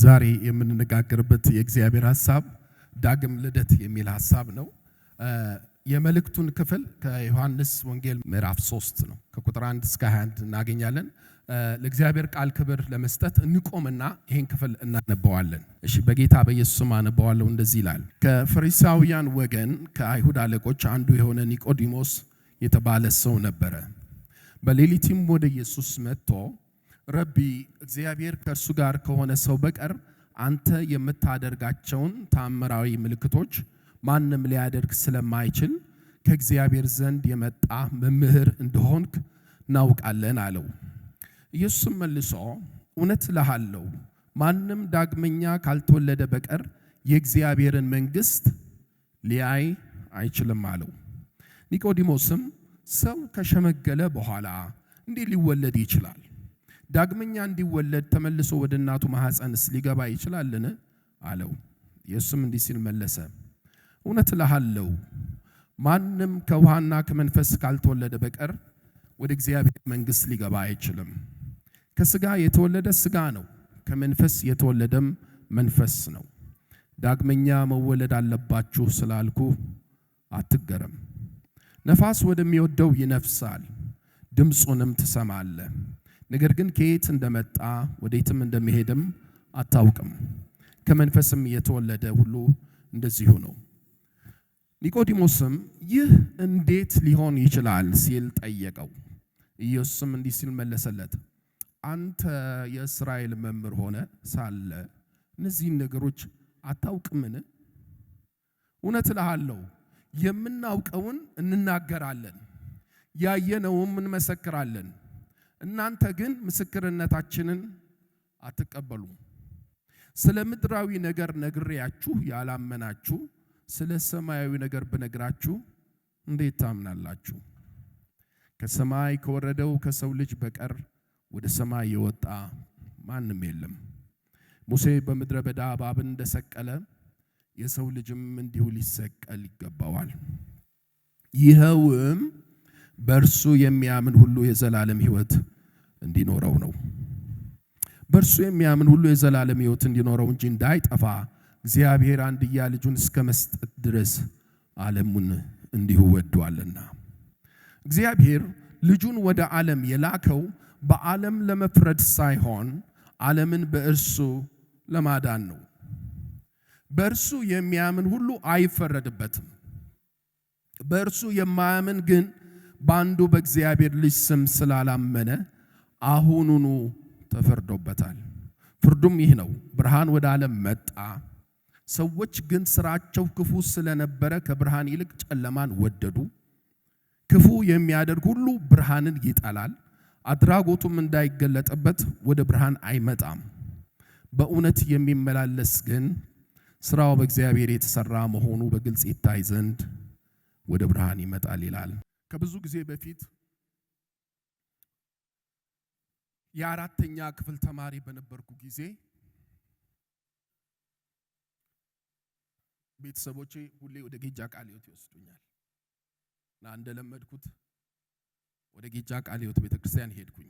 ዛሬ የምንነጋገርበት የእግዚአብሔር ሐሳብ ዳግም ልደት የሚል ሐሳብ ነው። የመልእክቱን ክፍል ከዮሐንስ ወንጌል ምዕራፍ 3 ነው። ከቁጥር 1 እስከ 21 እናገኛለን። ለእግዚአብሔር ቃል ክብር ለመስጠት እንቆምና ይሄን ክፍል እናነባዋለን። እሺ፣ በጌታ በኢየሱስ ስም አነባዋለሁ። እንደዚህ ይላል። ከፈሪሳውያን ወገን ከአይሁድ አለቆች አንዱ የሆነ ኒቆዲሞስ የተባለ ሰው ነበረ። በሌሊትም ወደ ኢየሱስ መጥቶ ረቢ፣ እግዚአብሔር ከእርሱ ጋር ከሆነ ሰው በቀር አንተ የምታደርጋቸውን ተአምራዊ ምልክቶች ማንም ሊያደርግ ስለማይችል ከእግዚአብሔር ዘንድ የመጣ መምህር እንደሆንክ እናውቃለን አለው። ኢየሱስም መልሶ እውነት እልሃለሁ፣ ማንም ዳግመኛ ካልተወለደ በቀር የእግዚአብሔርን መንግሥት ሊያይ አይችልም አለው። ኒቆዲሞስም ሰው ከሸመገለ በኋላ እንዴት ሊወለድ ይችላል? ዳግመኛ እንዲወለድ ተመልሶ ወደ እናቱ ማኅፀንስ ሊገባ ይችላልን? አለው። ኢየሱስም እንዲህ ሲል መለሰ፣ እውነት እልሃለሁ፣ ማንም ከውሃና ከመንፈስ ካልተወለደ በቀር ወደ እግዚአብሔር መንግሥት ሊገባ አይችልም። ከሥጋ የተወለደ ሥጋ ነው፣ ከመንፈስ የተወለደም መንፈስ ነው። ዳግመኛ መወለድ አለባችሁ ስላልኩ አትገረም። ነፋስ ወደሚወደው ይነፍሳል፣ ድምፁንም ትሰማለህ፣ ነገር ግን ከየት እንደመጣ ወዴትም እንደሚሄድም አታውቅም። ከመንፈስም የተወለደ ሁሉ እንደዚሁ ነው። ኒቆዲሞስም ይህ እንዴት ሊሆን ይችላል ሲል ጠየቀው። ኢየሱስም እንዲህ ሲል መለሰለት፣ አንተ የእስራኤል መምህር ሆነ ሳለ እነዚህን ነገሮች አታውቅምን? እውነት እልሃለሁ፣ የምናውቀውን እንናገራለን፣ ያየነውም እንመሰክራለን። እናንተ ግን ምስክርነታችንን አትቀበሉም። ስለ ምድራዊ ነገር ነግሬያችሁ ያላመናችሁ፣ ስለ ሰማያዊ ነገር ብነግራችሁ እንዴት ታምናላችሁ? ከሰማይ ከወረደው ከሰው ልጅ በቀር ወደ ሰማይ የወጣ ማንም የለም። ሙሴ በምድረ በዳ እባብን እንደሰቀለ የሰው ልጅም እንዲሁ ሊሰቀል ይገባዋል። ይኸውም በእርሱ የሚያምን ሁሉ የዘላለም ሕይወት እንዲኖረው ነው። በእርሱ የሚያምን ሁሉ የዘላለም ሕይወት እንዲኖረው እንጂ እንዳይጠፋ እግዚአብሔር አንድያ ልጁን እስከ መስጠት ድረስ ዓለሙን እንዲሁ ወዷልና። እግዚአብሔር ልጁን ወደ ዓለም የላከው በዓለም ለመፍረድ ሳይሆን ዓለምን በእርሱ ለማዳን ነው። በእርሱ የሚያምን ሁሉ አይፈረድበትም። በእርሱ የማያምን ግን በአንዱ በእግዚአብሔር ልጅ ስም ስላላመነ አሁኑኑ ተፈርዶበታል። ፍርዱም ይህ ነው፣ ብርሃን ወደ ዓለም መጣ፣ ሰዎች ግን ሥራቸው ክፉ ስለነበረ ከብርሃን ይልቅ ጨለማን ወደዱ። ክፉ የሚያደርግ ሁሉ ብርሃንን ይጠላል፣ አድራጎቱም እንዳይገለጥበት ወደ ብርሃን አይመጣም። በእውነት የሚመላለስ ግን ሥራው በእግዚአብሔር የተሠራ መሆኑ በግልጽ ይታይ ዘንድ ወደ ብርሃን ይመጣል ይላል። ከብዙ ጊዜ በፊት የአራተኛ ክፍል ተማሪ በነበርኩ ጊዜ ቤተሰቦቼ ሁሌ ወደ ጌጃ ቃለ ሕይወት ይወስዱኛል እና እንደለመድኩት ወደ ጌጃ ቃለ ሕይወት ቤተክርስቲያን ሄድኩኝ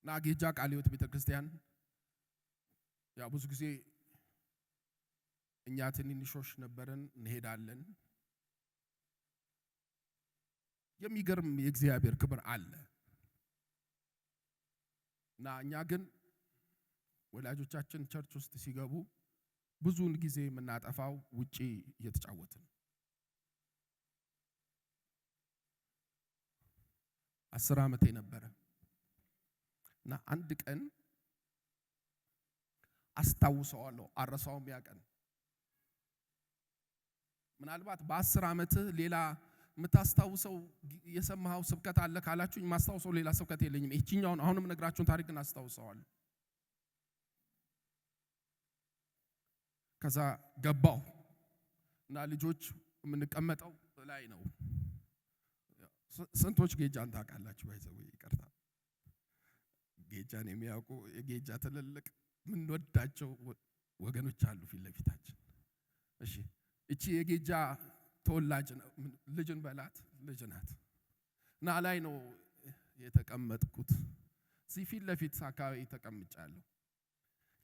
እና ጌጃ ቃለ ሕይወት ቤተክርስቲያን ያው ብዙ ጊዜ እኛ ትንንሾች ነበርን፣ እንሄዳለን። የሚገርም የእግዚአብሔር ክብር አለ እና እኛ ግን ወላጆቻችን ቸርች ውስጥ ሲገቡ ብዙውን ጊዜ የምናጠፋው ውጪ እየተጫወትን። 10 ዓመቴ ነበረ እና አንድ ቀን አስታውሰዋለሁ፣ አረሳውም። ያ ቀን ምናልባት በ10 ዓመትህ ሌላ የምታስታውሰው የሰማኸው ስብከት አለ ካላችሁኝ፣ ማስታውሰው ሌላ ስብከት የለኝም። እቺኛውን አሁንም ነግራችሁን ታሪክን አስታውሰዋለሁ። ከዛ ገባው እና ልጆች የምንቀመጠው ላይ ነው። ስንቶች ጌጃን ታውቃላችሁ? ባይዘው ይቅርታ፣ ጌጃን የሚያውቁ የጌጃ ትልልቅ ምንወዳቸው ወገኖች አሉ ፊት ለፊታችን። እሺ፣ እቺ የጌጃ ተወላጅ ነው፣ ልጅን በላት ልጅ ናት እና ላይ ነው የተቀመጥኩት። እዚህ ፊት ለፊት አካባቢ ተቀምጫለሁ።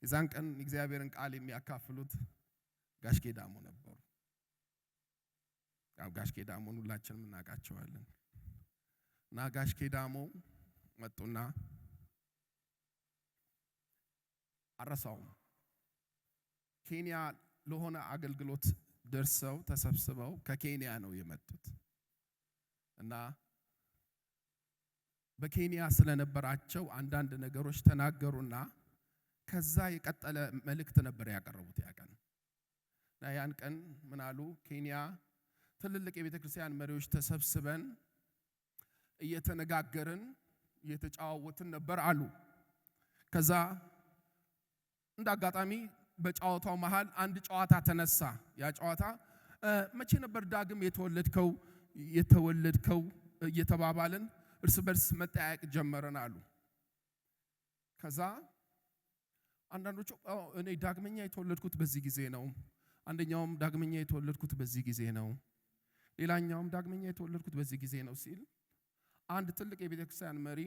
የዛን ቀን እግዚአብሔርን ቃል የሚያካፍሉት ጋሽ ኬዳሞ ነበሩ። ያው ጋሽ ኬዳሞን ሁላችንም እናውቃቸዋለን። እና ጋሽ ኬዳሞ መጡና አረሳውም ኬንያ ለሆነ አገልግሎት ደርሰው ተሰብስበው ከኬንያ ነው የመጡት እና በኬንያ ስለነበራቸው አንዳንድ ነገሮች ተናገሩና ከዛ የቀጠለ መልእክት ነበር ያቀረቡት ያቀን እና ያን ቀን ምን አሉ? ኬንያ ትልልቅ የቤተክርስቲያን መሪዎች ተሰብስበን እየተነጋገርን እየተጫወትን ነበር አሉ። ከዛ እንዳጋጣሚ በጫዋታው መሃል አንድ ጨዋታ ተነሳ። ያ ጨዋታ መቼ ነበር ዳግም የተወለድከው እየተባባልን እርስ በርስ መጠያየቅ ጀመረን አሉ። ከዛ አንዳንዶቹ እኔ ዳግመኛ የተወለድኩት በዚህ ጊዜ ነው፣ አንደኛውም ዳግመኛ የተወለድኩት በዚህ ጊዜ ነው፣ ሌላኛውም ዳግመኛ የተወለድኩት በዚህ ጊዜ ነው ሲል አንድ ትልቅ የቤተክርስቲያን መሪ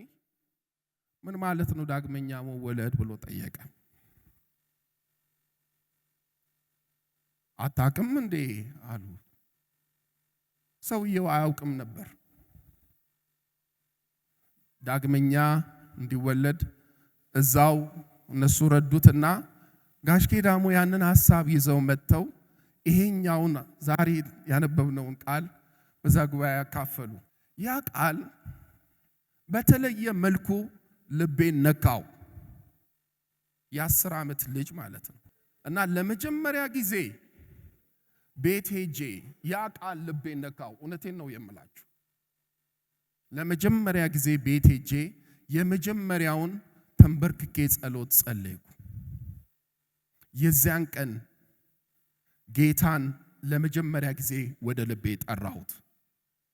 ምን ማለት ነው ዳግመኛ መወለድ ብሎ ጠየቀ። አታውቅም እንዴ አሉ። ሰውየው አያውቅም ነበር። ዳግመኛ እንዲወለድ እዛው እነሱ ረዱትና ጋሽ ኬዳሞ ያንን ሐሳብ ይዘው መጥተው ይሄኛውን ዛሬ ያነበብነውን ቃል በዛ ጉባኤ ያካፈሉ። ያ ቃል በተለየ መልኩ ልቤን ነካው። የ10 ዓመት ልጅ ማለት ነው እና ለመጀመሪያ ጊዜ ቤት ሄጄ ያ ቃል ልቤን ነካው። እውነቴን ነው የምላችሁ። ለመጀመሪያ ጊዜ ቤት ሄጄ የመጀመሪያውን ተንበርክኬ ጸሎት ጸለይኩ። የዚያን ቀን ጌታን ለመጀመሪያ ጊዜ ወደ ልቤ ጠራሁት።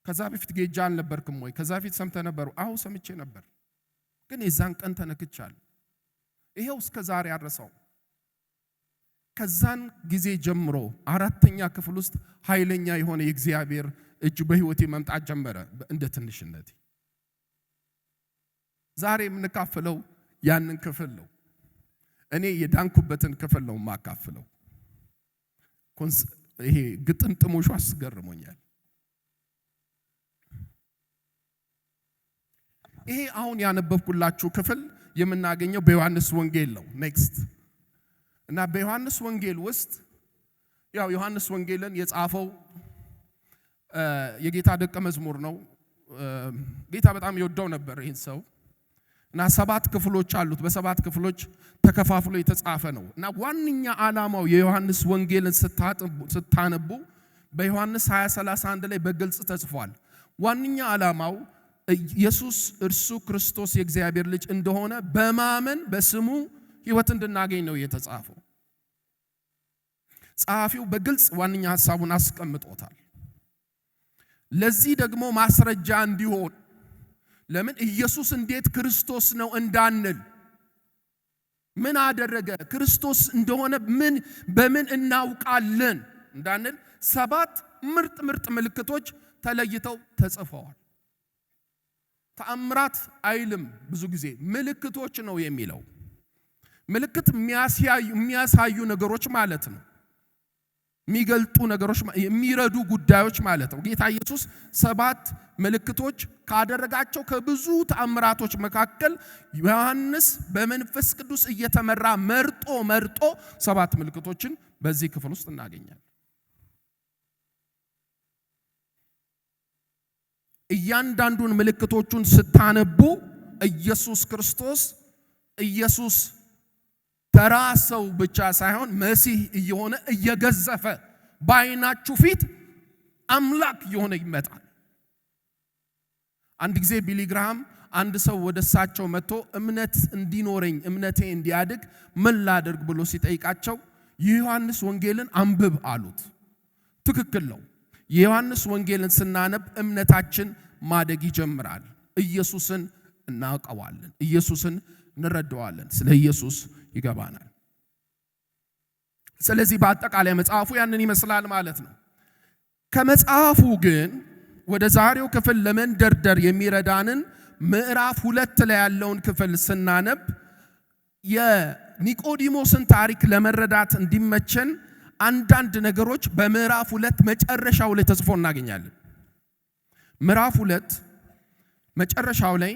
ከዛ በፊት ጌጃ አልነበርክም ወይ? ከዛ በፊት ሰምተ ነበር? አዎ ሰምቼ ነበር፣ ግን የዛን ቀን ተነክቻለሁ። ይሄው እስከ ዛሬ አረሳው። ከዛን ጊዜ ጀምሮ 4ኛ ክፍል ውስጥ ኃይለኛ የሆነ የእግዚአብሔር እጅ በህይወቴ መምጣት ጀመረ። እንደ ትንሽነቴ ዛሬ የምንካፈለው ያንን ክፍል ነው። እኔ የዳንኩበትን ክፍል ነው ማካፈለው። ይሄ ግጥምጥሞሹ አስገርሞኛል። ይሄ አሁን ያነበብኩላችሁ ክፍል የምናገኘው በዮሐንስ ወንጌል ነው። ኔክስት እና በዮሐንስ ወንጌል ውስጥ ያው ዮሐንስ ወንጌልን የጻፈው የጌታ ደቀ መዝሙር ነው። ጌታ በጣም ይወደው ነበር ይህን ሰው እና 7 ክፍሎች አሉት። በ7 ክፍሎች ተከፋፍሎ የተጻፈ ነው እና ዋንኛ ዓላማው የዮሐንስ ወንጌልን ስታነቡ በዮሐንስ 20:31 ላይ በግልጽ ተጽፏል። ዋንኛ ዓላማው ኢየሱስ እርሱ ክርስቶስ የእግዚአብሔር ልጅ እንደሆነ በማመን በስሙ ሕይወት እንድናገኝ ነው የተጻፈው። ጸሐፊው በግልጽ ዋንኛ ሐሳቡን አስቀምጦታል። ለዚህ ደግሞ ማስረጃ እንዲሆን ለምን ኢየሱስ እንዴት ክርስቶስ ነው እንዳንል ምን አደረገ ክርስቶስ እንደሆነ በምን እናውቃለን እንዳንል 7 ምርጥ ምልክቶች ተለይተው ተጽፈዋል። ተአምራት አይልም፣ ብዙ ጊዜ ምልክቶች ነው የሚለው። ምልክት የሚያሳዩ ነገሮች ማለት ነው። የሚገልጡ ነገሮች፣ የሚረዱ ጉዳዮች ማለት ነው። ጌታ ኢየሱስ 7 ምልክቶች ካደረጋቸው ከብዙ ተአምራቶች መካከል ዮሐንስ በመንፈስ ቅዱስ እየተመራ መርጦ 7 ምልክቶችን በዚህ ክፍል ውስጥ እናገኛለን። እያንዳንዱን ምልክቶቹን ስታነቡ ኢየሱስ ክርስቶስ ኢየሱስ ተራ ሰው ብቻ ሳይሆን መሲህ እየሆነ እየገዘፈ በአይናችሁ ፊት አምላክ የሆነ ይመጣል። አንድ ጊዜ ቢሊ ግርሃም አንድ ሰው ወደሳቸው መጥቶ እምነት እንዲኖረኝ እምነቴ እንዲያድግ ምን ላድርግ ብሎ ሲጠይቃቸው የዮሐንስ ወንጌልን አንብብ አሉት። ትክክል ነው። የዮሐንስ ወንጌልን ስናነብ እምነታችን ማደግ ይጀምራል። ኢየሱስን እናውቀዋለን፣ ኢየሱስን እንረዳዋለን፣ ስለ ኢየሱስ ይገባናል። ስለዚህ በአጠቃላይ መጽሐፉ ያንን ይመስላል ማለት ነው። ከመጽሐፉ ግን ወደ ዛሬው ክፍል ለመንደርደር የሚረዳንን ምዕራፍ 2 ላይ ያለውን ክፍል ስናነብ የኒቆዲሞስን ታሪክ ለመረዳት እንዲመቸን አንዳንድ ነገሮች በምዕራፍ 2 መጨረሻው ላይ ተጽፎ እናገኛለን። ምዕራፍ 2 መጨረሻው ላይ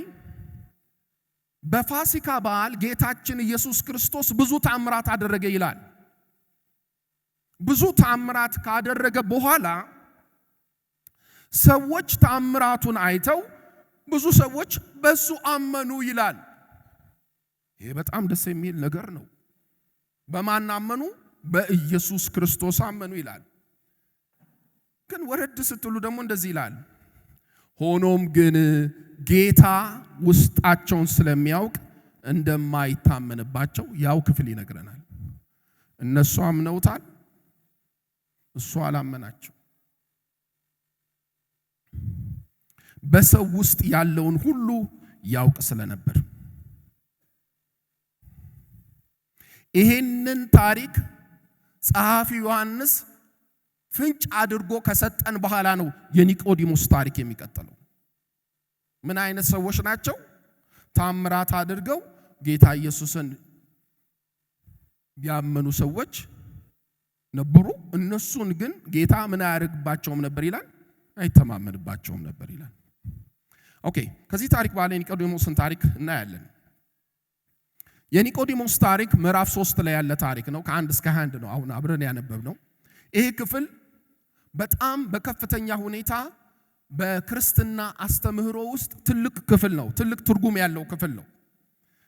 በፋሲካ በዓል ጌታችን ኢየሱስ ክርስቶስ ብዙ ተአምራት አደረገ ይላል። ብዙ ተአምራት ካደረገ በኋላ ሰዎች ተአምራቱን አይተው ብዙ ሰዎች በሱ አመኑ ይላል። ይሄ በጣም ደስ የሚል ነገር ነው። በማን አመኑ? በኢየሱስ ክርስቶስ አመኑ ይላል። ግን ወረድ ስትሉ ደግሞ እንደዚህ ይላል፣ ሆኖም ግን ጌታ ውስጣቸውን ስለሚያውቅ እንደማይታመንባቸው ያው ክፍል ይነግረናል። እነሱ አምነውታል፣ እሱ አላመናቸው። በሰው ውስጥ ያለውን ሁሉ ያውቅ ስለነበር ይሄንን ታሪክ ጸሐፊ ዮሐንስ ፍንጭ አድርጎ ከሰጠን በኋላ ነው የኒቆዲሞስ ታሪክ የሚቀጥለው። ምን አይነት ሰዎች ናቸው? ታምራት አድርገው ጌታ ኢየሱስን ያመኑ ሰዎች ነበሩ። እነሱን ግን ጌታ ምን አያደርግባቸውም ነበር ይላል? አይተማመንባቸውም ነበር ይላል። ኦኬ፣ ከዚህ ታሪክ በኋላ የኒቆዲሞስን ታሪክ እናያለን። የኒቆዲሞስ ታሪክ ምዕራፍ 3 ላይ ያለ ታሪክ ነው። ከ1 እስከ 21 ነው አሁን አብረን ያነበብነው። ይሄ ክፍል በጣም በከፍተኛ ሁኔታ በክርስትና አስተምህሮ ውስጥ ትልቅ ክፍል ነው። ትልቅ ትርጉም ያለው ክፍል ነው።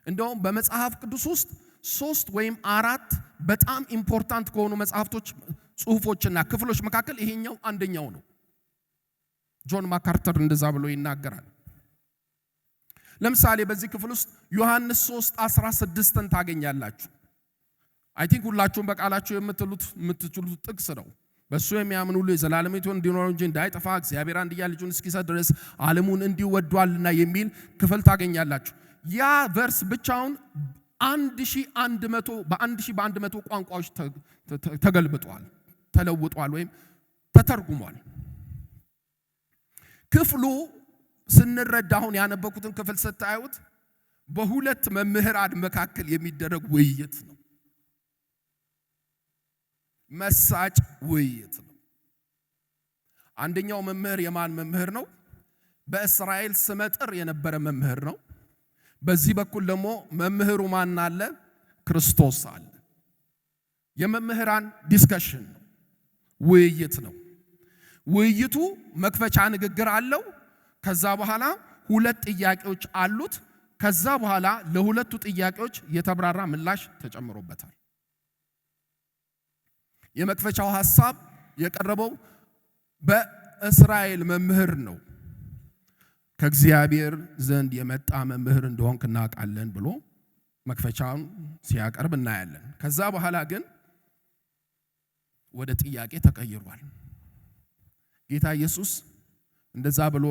እንደውም በመጽሐፍ ቅዱስ ውስጥ 3 ወይም 4 በጣም ኢምፖርታንት ከሆኑ መጽሐፍቶች ጽሑፎችና ክፍሎች መካከል ይሄኛው አንደኛው ነው። ጆን ማካርተር እንደዛ ብሎ ይናገራል። ለምሳሌ በዚህ ክፍል ውስጥ ዮሐንስ 3:16ን ታገኛላችሁ። አይ ቲንክ ሁላችሁም በቃላችሁ የምትችሉት ጥቅስ ነው። በሱ የሚያምን ሁሉ የዘላለም ሕይወት እንዲኖረው እንጂ እንዳይጠፋ እግዚአብሔር አንድያ ልጁን እስኪሰጥ ድረስ ዓለሙን እንዲሁ ወዷልና የሚል ክፍል ታገኛላችሁ። ያ ቨርስ ብቻውን 1100 ቋንቋዎች ተገልብጧል፣ ተለውጧል ወይም ተተርጉሟል። ክፍሉ ስንረዳ አሁን ያነበብኩትን ክፍል ስታዩት በሁለት መምህራን መካከል የሚደረግ ውይይት ነው። መሳጭ ውይይት ነው። አንደኛው መምህር የማን መምህር ነው? በእስራኤል ስመጥር የነበረ መምህር ነው። በዚህ በኩል ደግሞ መምህሩ ማን አለ? ክርስቶስ አለ። የመምህራን ዲስከሽን ነው፣ ውይይት ነው። ውይይቱ መክፈቻ ንግግር አለው። ከዛ በኋላ 2 ጥያቄዎች አሉት። ከዛ በኋላ ለሁለቱ ጥያቄዎች የተብራራ ምላሽ ተጨምሮበታል። የመክፈቻው ሐሳብ የቀረበው በእስራኤል መምህር ነው። ከእግዚአብሔር ዘንድ የመጣ መምህር እንደሆንክ እናውቃለን ብሎ መክፈቻውን ሲያቀርብ እናያለን። ከዛ በኋላ ግን ወደ ጥያቄ ተቀይሯል። ጌታ ኢየሱስ እንደዛ ብሎ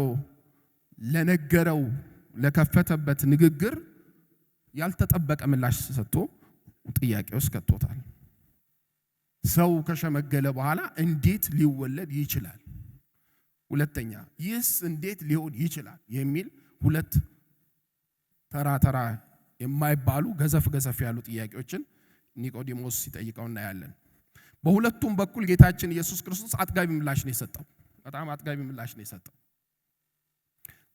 ለነገረው ለከፈተበት ንግግር ያልተጠበቀ ምላሽ ሰጥቶ ጥያቄ ውስጥ ከቶታል። ሰው ከሸመገለ በኋላ እንዴት ሊወለድ ይችላል? ሁለተኛ ይህስ እንዴት ሊሆን ይችላል? የሚል 2 ተራ የማይባሉ ገዘፍ ያሉ ጥያቄዎችን ኒቆዲሞስ ሲጠይቀው እናያለን። በሁለቱም በኩል ጌታችን ኢየሱስ ክርስቶስ አጥጋቢ ምላሽ ነው የሰጠው። በጣም አጥጋቢ ምላሽ ነው የሰጠው።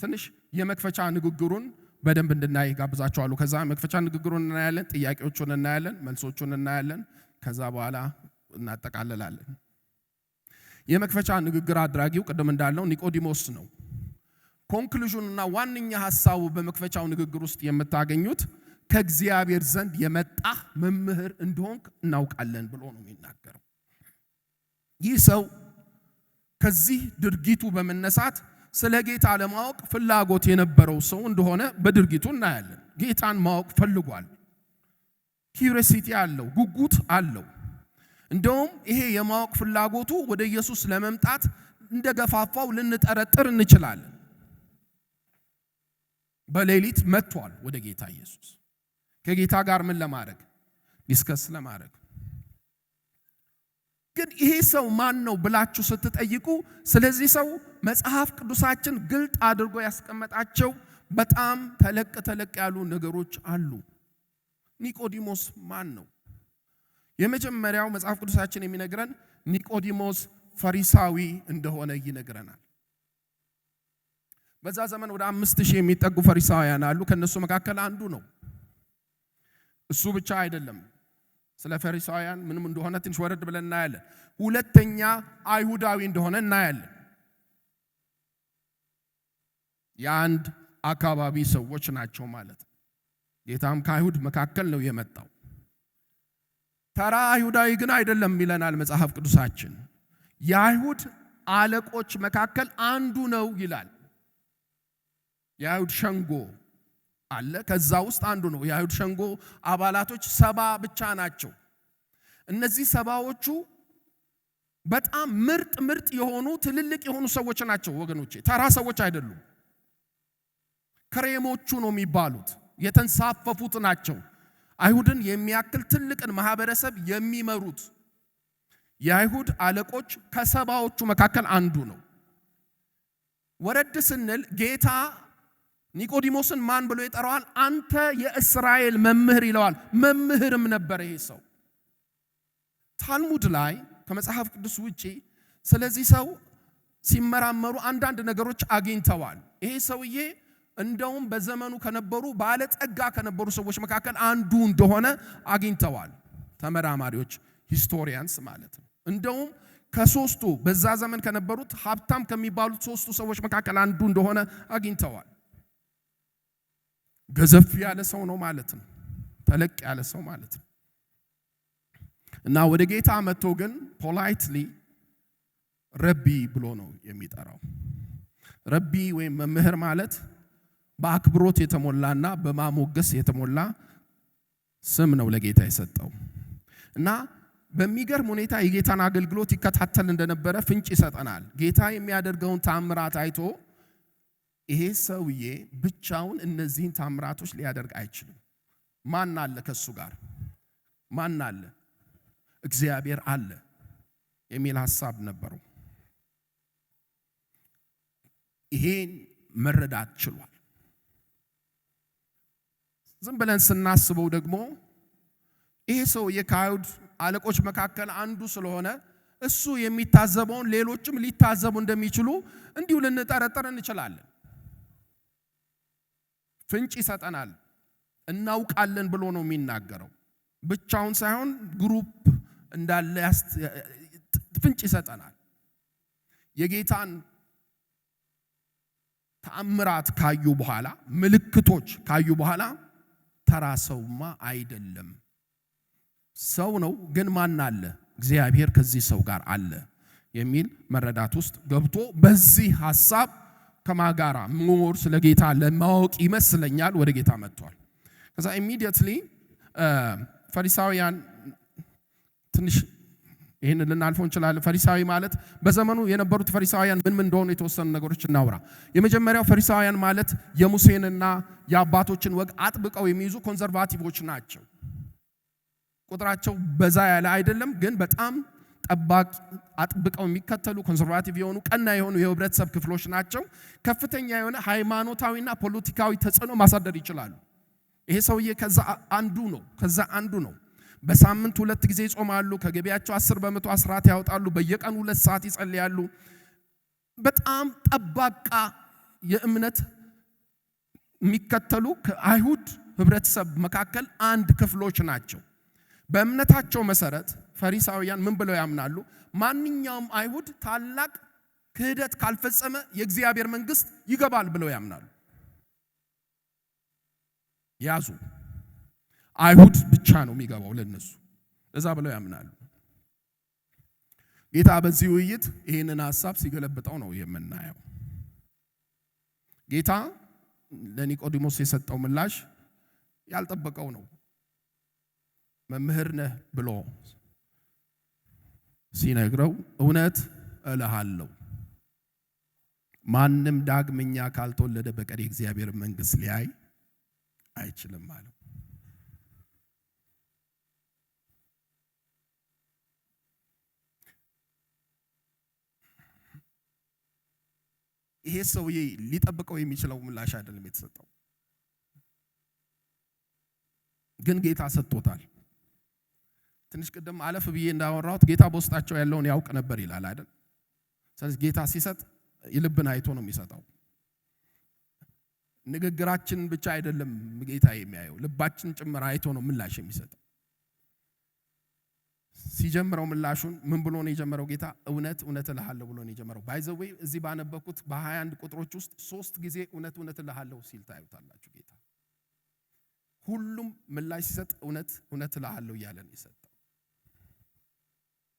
ትንሽ የመክፈቻ ንግግሩን በደንብ እንድናይ ጋብዛችኋለሁ። ከዛ መክፈቻ ንግግሩን እናያለን፣ ጥያቄዎቹን እናያለን፣ መልሶቹን እናያለን። ከዛ በኋላ እናጠቃልላለን። የመክፈቻ ንግግር አድራጊው ቅድም እንዳለው ኒቆዲሞስ ነው። ኮንክሉዥንና ዋነኛ ሐሳቡ በመክፈቻው ንግግር ውስጥ የምታገኙት ከእግዚአብሔር ዘንድ የመጣ መምህር እንደሆንክ እናውቃለን ብሎ ነው የሚናገረው። ይህ ሰው ከዚህ ድርጊቱ በመነሳት ስለ ጌታ ለማወቅ ፍላጎት የነበረው ሰው እንደሆነ በድርጊቱ እናያለን። ጌታን ማወቅ ፈልጓል። ኪዩሪዮሲቲ አለው፣ ጉጉት አለው። እንደውም ይሄ የማወቅ ፍላጎቱ ወደ ኢየሱስ ለመምጣት እንደገፋፋው ልንጠረጥር እንችላለን። በሌሊት መጥቷል ወደ ጌታ ኢየሱስ ከጌታ ጋር ምን ለማድረግ? ዲስከስ ለማድረግ። ግን ይሄ ሰው ማን ነው ብላችሁ ስትጠይቁ ስለዚህ ሰው መጽሐፍ ቅዱሳችን ግልጥ አድርጎ ያስቀመጣቸው በጣም ተለቅ ያሉ ነገሮች አሉ። ኒቆዲሞስ ማን ነው? የመጀመሪያው መጽሐፍ ቅዱሳችን የሚነግረን ኒቆዲሞስ ፈሪሳዊ እንደሆነ ይነግረናል። በዛ ዘመን ወደ 5000 የሚጠጉ ፈሪሳውያን አሉ። ከነሱ መካከል አንዱ ነው። እሱ ብቻ አይደለም። ስለ ፈሪሳውያን ምንም እንደሆነ ትንሽ ወረድ ብለን እናያለን። ሁለተኛ አይሁዳዊ እንደሆነ እናያለን። የአንድ አካባቢ ሰዎች ናቸው ማለት ነው። ጌታም ከአይሁድ መካከል ነው የመጣው። ተራ አይሁዳዊ ግን አይደለም ይለናል መጽሐፍ ቅዱሳችን። የአይሁድ አለቆች መካከል አንዱ ነው ይላል። የአይሁድ ሸንጎ አለ። ከዛ ውስጥ አንዱ ነው። የአይሁድ ሸንጎ አባላቶች 70 ብቻ ናቸው። እነዚህ 70ዎቹ በጣም ምርጥ የሆኑ ትልልቅ የሆኑ ሰዎች ናቸው ወገኖቼ። ተራ ሰዎች አይደሉም። ክሬሞቹ ነው የሚባሉት። የተንሳፈፉት ናቸው። አይሁድን የሚያክል ትልቅን ማህበረሰብ የሚመሩት የአይሁድ አለቆች ከ70ዎቹ መካከል አንዱ ነው። ወረድ ስንል ጌታ ኒቆዲሞስን ማን ብሎ ይጠራዋል? አንተ የእስራኤል መምህር ይለዋል። መምህርም ነበር ይሄ ሰው። ታልሙድ ላይ ከመጽሐፍ ቅዱስ ውጪ ስለዚህ ሰው ሲመራመሩ አንዳንድ ነገሮች አግኝተዋል። ይሄ ሰውዬ እንደውም በዘመኑ ከነበሩ ባለጸጋ ከነበሩ ሰዎች መካከል አንዱ እንደሆነ አግኝተዋል ተመራማሪዎች፣ ሂስቶሪያንስ ማለት ነው። እንደውም ከሶስቱ በዛ ዘመን ከነበሩት ሀብታም ከሚባሉት ሶስቱ ሰዎች መካከል አንዱ እንደሆነ አግኝተዋል። ገዘፍ ያለ ሰው ነው ማለት ነው። ተለቅ ያለ ሰው ማለት ነው። እና ወደ ጌታ መጥቶ ግን ፖላይትሊ ረቢ ብሎ ነው የሚጠራው። ረቢ ወይም መምህር ማለት በአክብሮት የተሞላና በማሞገስ የተሞላ ስም ነው ለጌታ የሰጠው። እና በሚገርም ሁኔታ የጌታን አገልግሎት ይከታተል እንደነበረ ፍንጭ ይሰጠናል። ጌታ የሚያደርገውን ታምራት አይቶ ይሄ ሰውዬ ብቻውን እነዚህን ታምራቶች ሊያደርግ አይችልም። ማን አለ ከሱ ጋር? ማን አለ? እግዚአብሔር አለ የሚል ሐሳብ ነበረው። ይሄን መረዳት ችሏል። ዝም ብለን ስናስበው ደግሞ ይሄ ሰውዬ ከአይሁድ አለቆች መካከል አንዱ ስለሆነ እሱ የሚታዘበውን ሌሎችም ሊታዘቡ እንደሚችሉ እንዲሁ ልንጠረጠር እንችላለን። ፍንጭ ይሰጠናል። እናውቃለን ብሎ ነው የሚናገረው። ብቻውን ሳይሆን ግሩፕ እንዳለ ፍንጭ ይሰጠናል። የጌታን ተአምራት ካዩ በኋላ፣ ምልክቶች ካዩ በኋላ ተራ ሰውማ አይደለም። ሰው ነው ግን ማን አለ? እግዚአብሔር ከዚህ ሰው ጋር አለ የሚል መረዳት ውስጥ ገብቶ በዚህ ሐሳብ ከማጋራ ሞር ስለ ጌታ ለማወቅ ይመስለኛል ወደ ጌታ መጥቷል። ከዛ ኢሚዲየትሊ ፈሪሳውያን ትንሽ ይሄን ልናልፈው እንችላለን። ፈሪሳዊ ማለት በዘመኑ የነበሩት ፈሪሳውያን ምን እንደሆኑ የተወሰኑ ነገሮች እናውራ። የመጀመሪያው ፈሪሳውያን ማለት የሙሴንና የአባቶችን ወግ አጥብቀው የሚይዙ ኮንሰርቫቲቮች ናቸው። ቁጥራቸው በዛ ያለ አይደለም፣ ግን በጣም ጠባቂ አጥብቀው የሚከተሉ ኮንሰርቫቲቭ የሆኑ ቀና የሆኑ የህብረተሰብ ክፍሎች ናቸው። ከፍተኛ የሆነ ሃይማኖታዊና ፖለቲካዊ ተጽዕኖ ማሳደር ይችላሉ። ይሄ ሰውዬ ከዛ አንዱ ነው። በሳምንት 2 ጊዜ ይጾማሉ። ከገቢያቸው 10% አስራት ያወጣሉ። በየቀኑ 2 ሰዓት ይጸልያሉ። በጣም ጠባቃ የእምነት የሚከተሉ ከአይሁድ ህብረተሰብ መካከል አንድ ክፍሎች ናቸው። በእምነታቸው መሰረት ፈሪሳውያን ምን ብለው ያምናሉ? ማንኛውም አይሁድ ታላቅ ክህደት ካልፈጸመ የእግዚአብሔር መንግስት ይገባል ብለው ያምናሉ። ያዙ አይሁድ ብቻ ነው የሚገባው ለነሱ፣ እዛ ብለው ያምናሉ። ጌታ በዚህ ውይይት ይሄንን ሐሳብ ሲገለብጠው ነው የምናየው። ጌታ ለኒቆዲሞስ የሰጠው ምላሽ ያልጠበቀው ነው። መምህር ነህ ብሎ ሲነግረው እውነት እልሃለሁ ማንም ዳግመኛ ካልተወለደ በቀር የእግዚአብሔር መንግስት ሊያይ አይችልም ማለት። ይሄ ሰውዬ ሊጠብቀው የሚችለው ምላሽ አይደለም የተሰጠው፣ ግን ጌታ ሰጥቶታል። ትንሽ ቀደም አለፍ ብዬ እንዳወራሁት ጌታ በውስጣቸው ያለውን ያውቅ ነበር ይላል አይደል? ስለዚህ ጌታ ሲሰጥ የልብን አይቶ ነው የሚሰጠው። ንግግራችን ብቻ አይደለም ጌታ የሚያየው፣ ልባችን ጭምር አይቶ ነው ምላሽ የሚሰጠው። ሲጀምረው ምላሹን ምን ብሎ ነው የጀመረው? ጌታ እውነት እውነት እልሃለሁ ብሎ ነው የጀመረው። ባይ ዘ ዌይ እዚህ ባነበብኩት በ21 ቁጥሮች ውስጥ 3 ጊዜ እውነት እውነት እልሃለሁ ሲል ታዩታላችሁ። ጌታ ሁሉም ምላሽ ሲሰጥ እውነት እውነት እልሃለሁ እያለ ነው የሰጠው።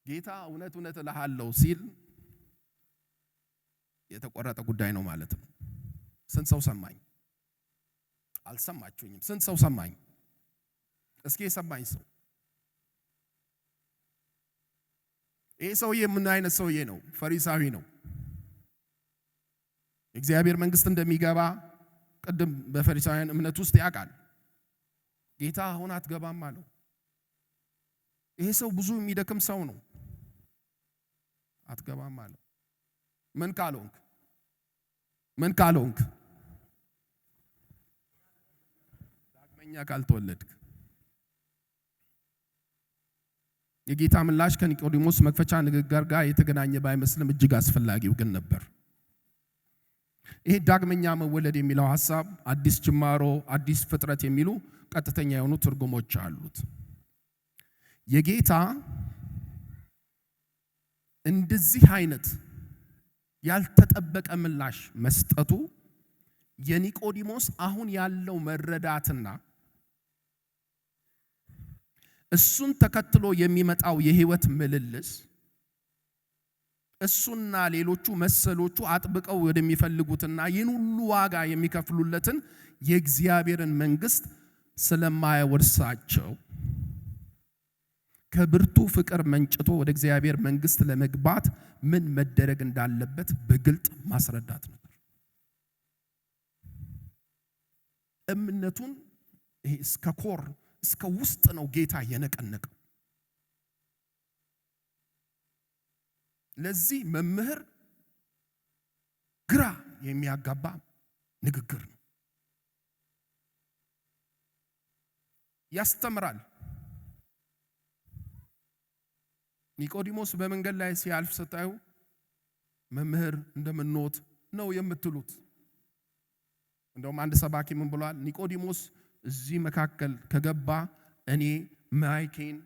ጌታ እውነት እውነት እልሃለሁ ሲል የተቆረጠ ጉዳይ ነው ማለት ነው። ስንት ሰው ሰማኝ? አልሰማችሁኝም? ስንት ሰው ሰማኝ? እስኪ የሰማኝ ሰው ይሄ ሰውዬ ምን አይነት ሰውዬ ነው? ፈሪሳዊ ነው። እግዚአብሔር መንግስት እንደሚገባ ቅድም በፈሪሳውያን እምነት ውስጥ ያውቃል። ጌታ አሁን አትገባም አለው። ይሄ ሰው ብዙ የሚደክም ሰው ነው። አትገባም አለው። ምን ካልሆንክ ዳግመኛ ካልተወለድክ። የጌታ ምላሽ ከኒቆዲሞስ መክፈቻ ንግግር ጋር የተገናኘ ባይመስልም እጅግ አስፈላጊው ግን ነበር። ይሄ ዳግመኛ መወለድ የሚለው ሐሳብ አዲስ ጅማሮ፣ አዲስ ፍጥረት የሚሉ ቀጥተኛ የሆኑ ትርጉሞች አሉት። የጌታ እንደዚህ አይነት ያልተጠበቀ ምላሽ መስጠቱ የኒቆዲሞስ አሁን ያለው መረዳትና እሱን ተከትሎ የሚመጣው የህይወት ምልልስ እሱና ሌሎቹ መሰሎቹ አጥብቀው ወደሚፈልጉትና ይህን ሁሉ ዋጋ የሚከፍሉለትን የእግዚአብሔርን መንግስት ስለማይወርሳቸው ከብርቱ ፍቅር መንጭቶ ወደ እግዚአብሔር መንግስት ለመግባት ምን መደረግ እንዳለበት በግልጥ ማስረዳት ነበር። እምነቱን ይሄ እስከ ውስጥ ነው ጌታ የነቀነቀው። ለዚህ መምህር ግራ የሚያጋባ ንግግር ነው። ያስተምራል። ኒቆዲሞስ በመንገድ ላይ ሲያልፍ ስታዩ መምህር እንደምንኖት ነው የምትሉት። እንደውም አንድ ሰባኪ ምን ብሏል? ኒቆዲሞስ እዚህ መካከል ከገባ እኔ ማይኬን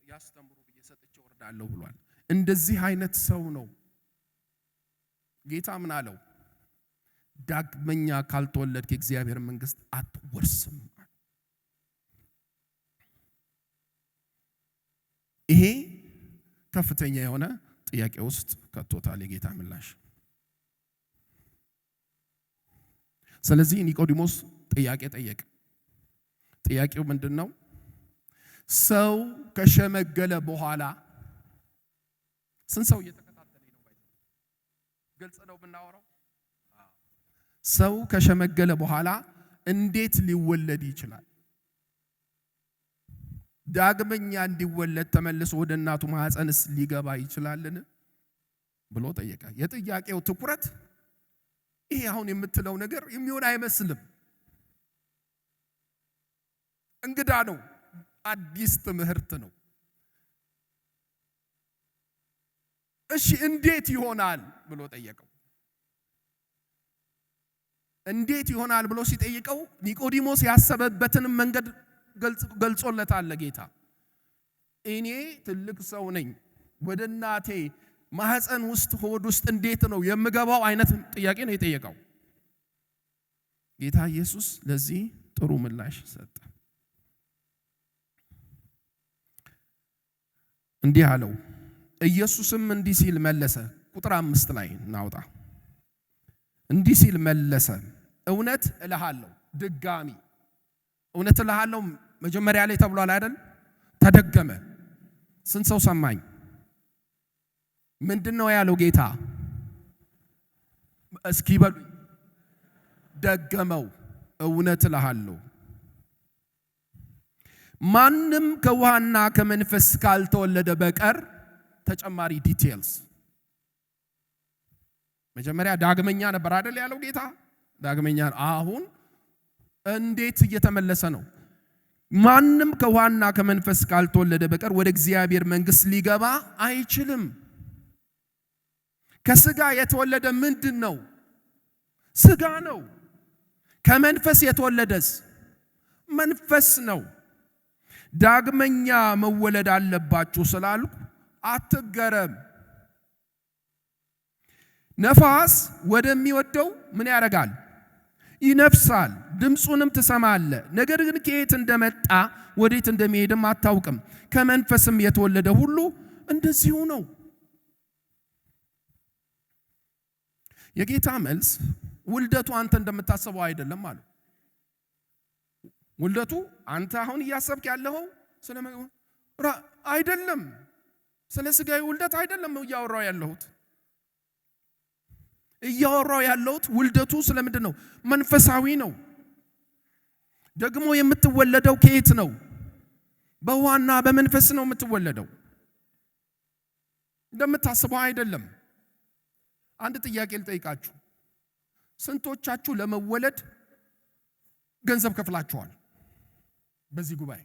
ያስተምሩ ብዬ ሰጥቼ ወርዳለሁ ብሏል። እንደዚህ አይነት ሰው ነው። ጌታ ምን አለው? ዳግመኛ ካልተወለድክ የእግዚአብሔር መንግስት አትወርስም። ይሄ ከፍተኛ የሆነ ጥያቄ ውስጥ ከቶታል የጌታ ምላሽ። ስለዚህ ኒቆዲሞስ ጥያቄ ጠየቀ። ጥያቄው ምንድነው? ሰው ከሸመገለ በኋላ ስንት ሰው እየተከታተለኝ ነው? ግልጽ ነው ብናወራው። ሰው ከሸመገለ በኋላ እንዴት ሊወለድ ይችላል? ዳግመኛ እንዲወለድ ተመልሶ ወደ እናቱ ማህፀንስ ሊገባ ይችላልን ብሎ ጠየቀ። የጥያቄው ትኩረት ይሄ አሁን የምትለው ነገር የሚሆን አይመስልም። እንግዳ ነው። አዲስ ትምህርት ነው። እሺ እንዴት ይሆናል ብሎ ጠየቀው። እንዴት ይሆናል ብሎ ሲጠይቀው ኒቆዲሞስ ያሰበበትን መንገድ ገልጾለታል ጌታ። እኔ ትልቅ ሰው ነኝ፣ ወደ እናቴ ማህፀን ውስጥ ሆድ ውስጥ እንዴት ነው የምገባው አይነት ጥያቄ ነው የጠየቀው። ጌታ ኢየሱስ ለዚህ ጥሩ ምላሽ ሰጠ። እንዲህ አለው። ኢየሱስም እንዲህ ሲል መለሰ። ቁጥር 5 ላይ እናውጣ። እንዲህ ሲል መለሰ፣ እውነት እልሃለሁ። ድጋሚ እውነት እልሃለሁ መጀመሪያ ላይ ተብሏል አይደል? ተደገመ። ስንት ሰው ሰማኝ? ምንድነው ያለው ጌታ? እስኪ በሉ። ደገመው። እውነት እልሃለሁ ማንም ከውሃና ከመንፈስ ካልተወለደ በቀር ተጨማሪ ዲቴልስ መጀመሪያ ዳግመኛ ነበር አይደል ያለው ጌታ? ዳግመኛ። አሁን እንዴት እየተመለሰ ነው? ማንም ከውሃና ከመንፈስ ካልተወለደ በቀር ወደ እግዚአብሔር መንግሥት ሊገባ አይችልም። ከሥጋ የተወለደ ምንድነው? ሥጋ ነው። ከመንፈስ የተወለደስ መንፈስ ነው። ዳግመኛ መወለድ አለባችሁ ስላልኩ አትገረም። ነፋስ ወደሚወደው ምን ያደርጋል? ይነፍሳል፣ ድምፁንም ትሰማለህ፣ ነገር ግን ከየት እንደመጣ ወዴት እንደሚሄድም አታውቅም። ከመንፈስም የተወለደ ሁሉ እንደዚሁ ነው። የጌታ መልስ ውልደቱ አንተ እንደምታስበው አይደለም አለ። ውልደቱ አንተ አሁን እያሰብክ ያለው አይደለም። ስለ ሥጋዊ ውልደት አይደለም እያወራው ያለሁት ውልደቱ ስለምንድን ነው? መንፈሳዊ ነው። ደግሞ የምትወለደው ከየት ነው? በውሃና በመንፈስ ነው የምትወለደው። እንደምታስበው አይደለም። አንድ ጥያቄ ልጠይቃችሁ። ስንቶቻችሁ ለመወለድ ገንዘብ ከፍላችኋል? በዚህ ጉባኤ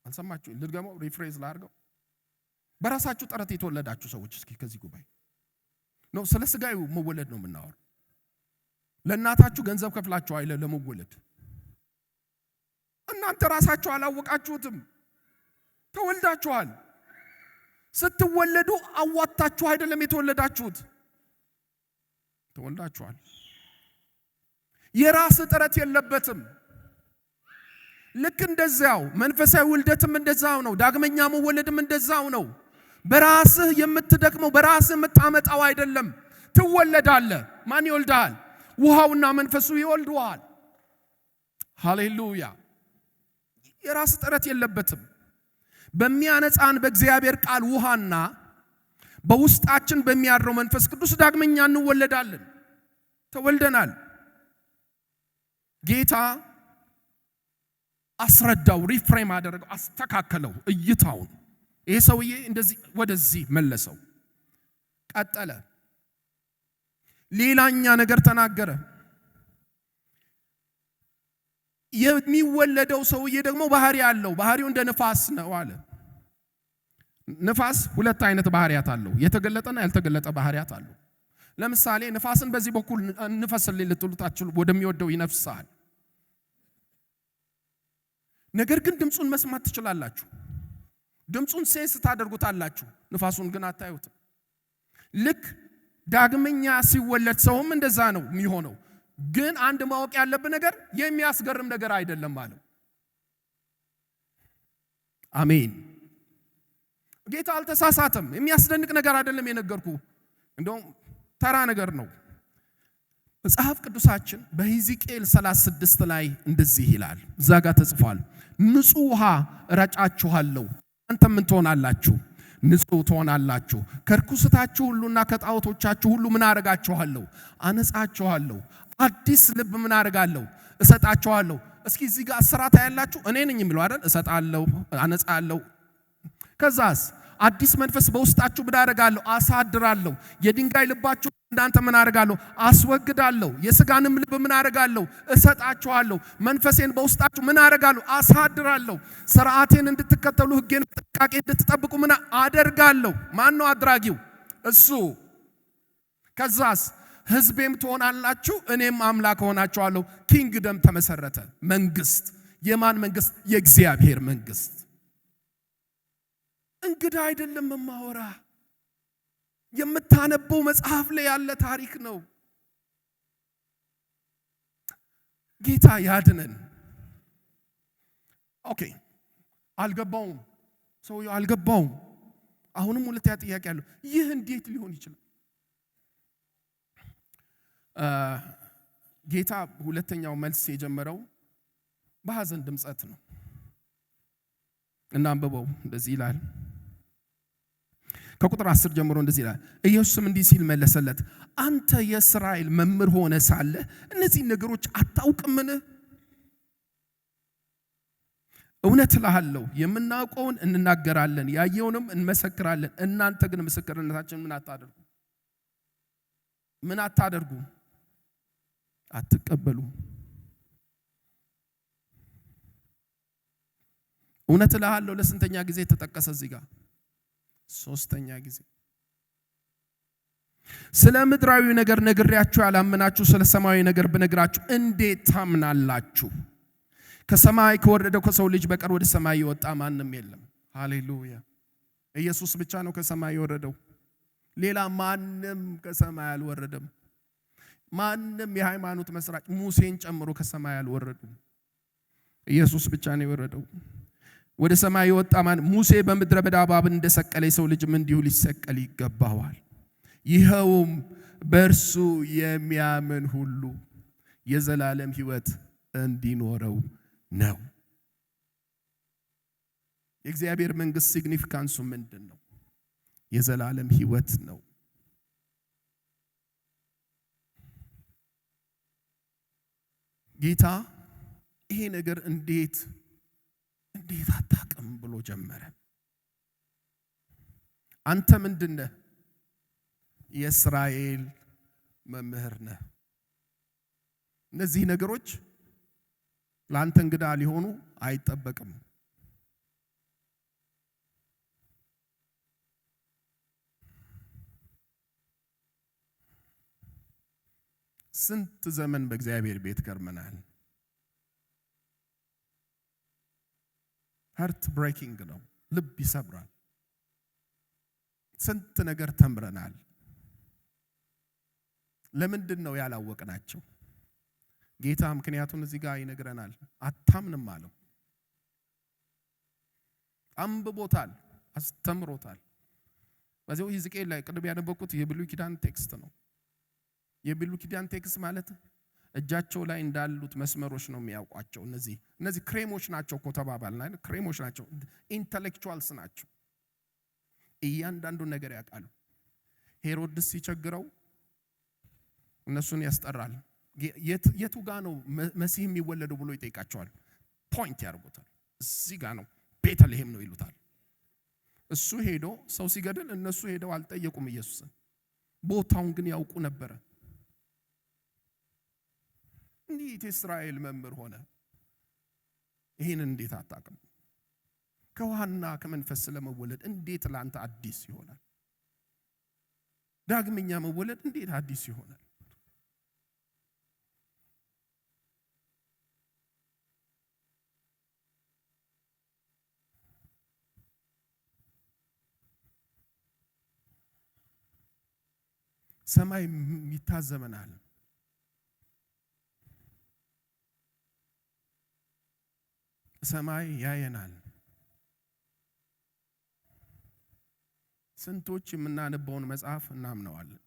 አልሰማችሁ? ልድገመው፣ ሪፍሬዝ ላድርገው። በራሳችሁ ጥረት የተወለዳችሁ ሰዎች እስኪ ከዚህ ጉባኤ ነው። ስለ ሥጋዊ መወለድ ነው የምናወራው። ለእናታችሁ ገንዘብ ከፍላችሁ አይደለ ለመወለድ። እናንተ ራሳችሁ አላወቃችሁትም፣ ተወልዳችኋል። ስትወለዱ አዋጣችሁ አይደለም የተወለዳችሁት፣ ተወልዳችኋል። የራስ ጥረት የለበትም። ልክ እንደዛው መንፈሳዊ ውልደትም እንደዛው ነው። ዳግመኛ መወለድም እንደዛው ነው። በራስህ የምትደክመው በራስህ የምታመጣው አይደለም። ትወለዳለህ። ማን ይወልዳል? ውሃውና መንፈሱ ይወልዱሃል። ሃሌሉያ። የራስ ጥረት የለበትም። በሚያነጻን በእግዚአብሔር ቃል ውሃና በውስጣችን በሚያድረው መንፈስ ቅዱስ ዳግመኛ እንወለዳለን። ተወልደናል። ጌታ አስረዳው፣ ሪፍሬም አደረገው፣ አስተካከለው እይታውን። ይሄ ሰውዬ እንደዚህ ወደዚህ መለሰው። ቀጠለ። ሌላኛ ነገር ተናገረ። የሚወለደው ሰውዬ ደግሞ ባህሪ አለው። ባህሪው እንደ ንፋስ ነው አለ። ንፋስ ሁለት አይነት ባህሪያት አለው። የተገለጠና ያልተገለጠ ባህሪያት አለው። ለምሳሌ ንፋስን በዚህ በኩል ንፈስልኝ ልትሉታችሁ ወደሚወደው ይነፍሳል። ነገር ግን ድምፁን መስማት ትችላላችሁ። ድምፁን ሴንስ ታደርጉታላችሁ። ንፋሱን ግን አታዩትም። ልክ ዳግመኛ ሲወለድ ሰውም እንደዛ ነው የሚሆነው። ግን አንድ ማወቅ ያለብን ነገር የሚያስገርም ነገር አይደለም ማለት። አሜን። ጌታ አልተሳሳተም። የሚያስደንቅ ነገር አይደለም የነገርኩ፣ እንደውም ተራ ነገር ነው። መጽሐፍ ቅዱሳችን በሕዝቅኤል 36 ላይ እንደዚህ ይላል። እዛ ጋር ተጽፏል። ንጹህ ውሃ እረጫችኋለሁ፣ እናንተም ምን ትሆናላችሁ? ንጹህ ትሆናላችሁ። ከርኩሰታችሁ ሁሉና ከጣዖቶቻችሁ ሁሉ ምን አረጋችኋለሁ? አነጻችኋለሁ። አዲስ ልብ ምን አረጋለሁ? እሰጣችኋለሁ። እስኪ እዚህ ጋር እስራት ያላችሁ እኔ ነኝ የሚለው አይደል? እሰጣለሁ፣ አነጻለሁ። ከዛስ አዲስ መንፈስ በውስጣችሁ ምን አረጋለሁ? አሳድራለሁ። የድንጋይ ልባችሁ እንዳንተ ምን አረጋለሁ? አስወግዳለሁ። የሥጋንም ልብ ምን አረጋለሁ? እሰጣችኋለሁ። መንፈሴን በውስጣችሁ ምን አረጋለሁ? አሳድራለሁ። ሥርዓቴን እንድትከተሉ ሕጌን በጥንቃቄ እንድትጠብቁ ምን አደርጋለሁ? ማን ነው አድራጊው? እሱ። ከዛስ ሕዝቤም ትሆናላችሁ፣ እኔም አምላክ ሆናችኋለሁ። ኪንግደም ተመሰረተ። መንግስት። የማን መንግስት? የእግዚአብሔር መንግስት። እንግዳ አይደለም ማወራ፣ የምታነበው መጽሐፍ ላይ ያለ ታሪክ ነው። ጌታ ያድነን። ኦኬ፣ አልገባውም፣ ሰውየው አልገባውም። አሁንም ሁለተኛ ጥያቄ አለው። ይህ እንዴት ሊሆን ይችላል? ጌታ ሁለተኛው መልስ የጀመረው በሐዘን ድምጸት ነው። እና አንብበው እንደዚህ ይላል። ከቁጥር 10 ጀምሮ እንደዚህ ይላል። ኢየሱስም እንዲህ ሲል መለሰለት፣ አንተ የእስራኤል መምህር ሆነ ሳለ እነዚህ ነገሮች አታውቅምን? እውነት እልሃለሁ የምናውቀውን እንናገራለን፣ ያየውንም እንመሰክራለን። እናንተ ግን ምስክርነታችን ምን አታደርጉ? አትቀበሉም። እውነት እልሃለሁ ለስንተኛ ጊዜ ተጠቀሰ እዚህ ጋር? ሶስተኛ ጊዜ። ስለ ምድራዊ ነገር ነግሬያችሁ ያላመናችሁ ስለ ሰማያዊ ነገር ብነግራችሁ እንዴት ታምናላችሁ? ከሰማይ ከወረደው ከሰው ልጅ በቀር ወደ ሰማይ የወጣ ማንም የለም። ሃሌሉያ! ኢየሱስ ብቻ ነው ከሰማይ የወረደው። ሌላ ማንም ከሰማይ አልወረደም። ማንም የሃይማኖት መስራች ሙሴን ጨምሮ ከሰማይ አልወረዱም። ኢየሱስ ብቻ ነው የወረደው። ወደ ሰማይ የወጣ ማን? ሙሴ በምድረ በዳ እባብን እንደሰቀለ የሰው ልጅም እንዲሁ ሊሰቀል ይገባዋል። ይኸውም በእርሱ የሚያምን ሁሉ የዘላለም ሕይወት እንዲኖረው ነው። የእግዚአብሔር መንግስት ሲግኒፊካንሱ ምንድን ነው? የዘላለም ሕይወት ነው። ጌታ ይሄ ነገር እንዴት አታውቅም ብሎ ጀመረ። አንተ ምንድነህ? የእስራኤል መምህር ነህ። እነዚህ ነገሮች ለአንተ እንግዳ ሊሆኑ አይጠበቅም። ስንት ዘመን በእግዚአብሔር ቤት ከርመናል። ሃርት ብሬኪንግ ነው፣ ልብ ይሰብራል። ስንት ነገር ተምረናል። ለምንድን ነው ያላወቅናቸው? ጌታ ምክንያቱን እዚህ ጋር ይነግረናል። አታምንም አለው። አንብቦታል፣ አስተምሮታል። በዚያው ሕዝቅኤል ላይ ቅድም ያነበብኩት የብሉይ ኪዳን ቴክስት ነው። የብሉይ ኪዳን ቴክስት ማለት እጃቸው ላይ እንዳሉት መስመሮች ነው የሚያውቋቸው። እነዚህ ክሬሞች ናቸው እኮ ተባባልና ክሬሞች ናቸው። ኢንተሌክቹዋልስ ናቸው። እያንዳንዱ ነገር ያውቃሉ። ሄሮድስ ሲቸግረው እነሱን ያስጠራል። የቱ ጋር ነው መሲህ የሚወለደው ብሎ ይጠይቃቸዋል። ፖይንት ያርጉታል። እዚህ ጋር ነው፣ ቤተልሔም ነው ይሉታል። እሱ ሄዶ ሰው ሲገድል እነሱ ሄደው አልጠየቁም ኢየሱስን። ቦታውን ግን ያውቁ ነበረ። እንዴት እስራኤል መምህር ሆነ? ይሄን እንዴት አታውቅም? ከውሃና ከመንፈስ ስለመወለድ እንዴት ላንተ አዲስ ይሆናል? ዳግመኛ መወለድ እንዴት አዲስ ይሆናል? ሰማይ ይታዘበናል። ሰማይ ያየናል። ስንቶች የምናነበውን መጽሐፍ እናምነዋለን።